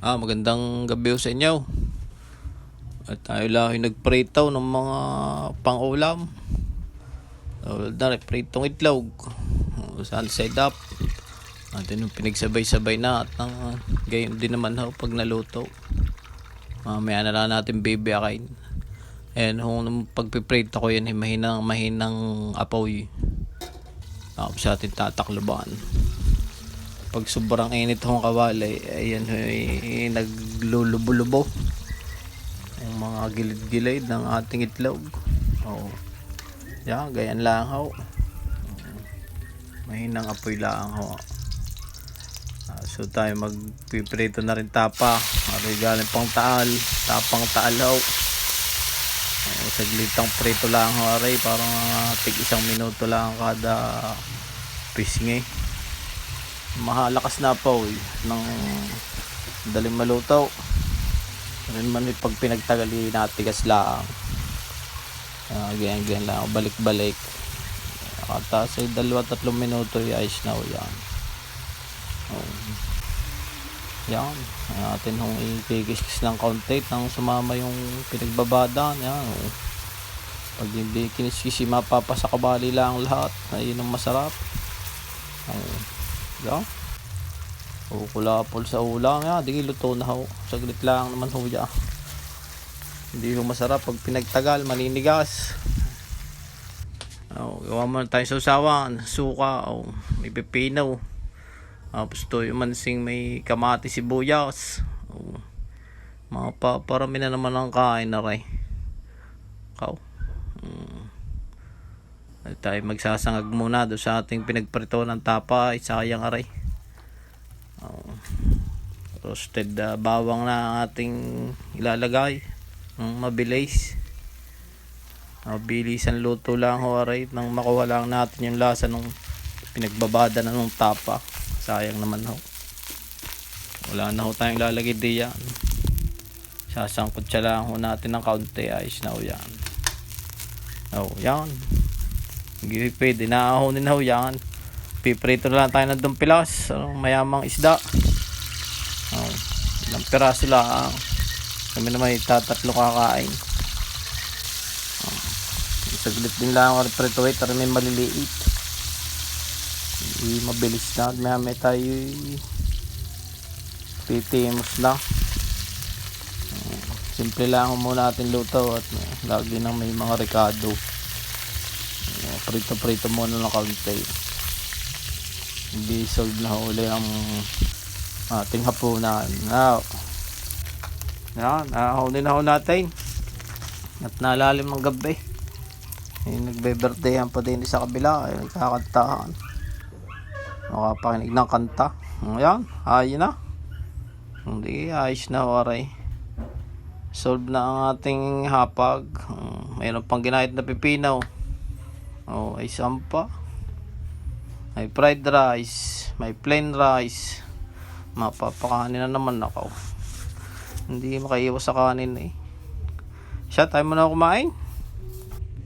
Magandang gabi sa inyo. At tayo lang ay nagprito ng mga pang-ulam. Pritong itlog. Saan side up. Atin yung pinagsabay-sabay na at gayon din naman pag naluto. Mamaya na lang natin bibiyakain. And kung pagpiprito ko yan, mahinang apoy. Tapos atin tatakloban. Pag sobrang init hong kawali, ayan naglulubo-lubo ang mga gilid-gilid ng ating itlog. Yan, ganyan lang ho. Mahinang apoy lang ho. So tayo magpiprito na rin tapa. Galing pang taal, tapang taal ho. Saglitang prito lang ho aray, parang tig 1 minuto lang kada pisngi. Mahalakas na po ng daling maluto. Rin man pag pinagtagali natigas lang. Ganyan lang, balik-balik. Kata sa 2-3 minuto ayos na yan. Yan, natin hong ikikis ng kaunti nang sumama yung pinagbabadan. Yan. Pag hindi kiniskisi, mapapasa kabali lang lahat. Ayun ang masarap. Yan. Kulapol sa ulam. Yan, di luto na ho. Saglit lang naman ho yan. Hindi ho masarap pag pinagtagal, maninigas. Gawa mo na tayo sausawan, suka, may pipino. Tapos to yung mansing may kamati, sibuyas. Mga parami na naman ang kain na rin. Tayo magsasangag muna do sa ating pinagprito ng tapa, sayang aray. Roasted bawang na ating ilalagay. Mabilis. Mabilisan luto lang ho aray, nang makuha lang natin yung lasa nung pinagbabada na nung tapa. Sayang naman ho. Wala na ho tayong lalagay diyan. Sasangkot siya lang ho natin ng kaunti, ayos na ho yan. Yan. Hindi pwede na ahonin ho yan. Piprito na lang tayo ng dumpilas, mayamang isda. Ilang piraso lang. Kami naman itatatlo kakain. Saglit din lang ang prito ay may maliliit. Mabilis na. May tayo titimos na. Simple lang muna natin luto at lagi nang may mga ricado. Prito muna ng kaunti. Hindi solve na uli ang ating hapunan. Yan, nahuli na ho natin. At nalalim ang gabi. Nagbe-birthdayan pa din sa kabila. Nagkakantahan. Makapakinig ng kanta. Yan, ayos na. Hindi, ayos na waray. Solve na ang ating hapag. Mayroon pang ginahit na pipino. Ay sampa. May fried rice. May plain rice. Mapapakanin na naman ako. Hindi makaiwas sa kanin eh. Siya, tayo muna kumain.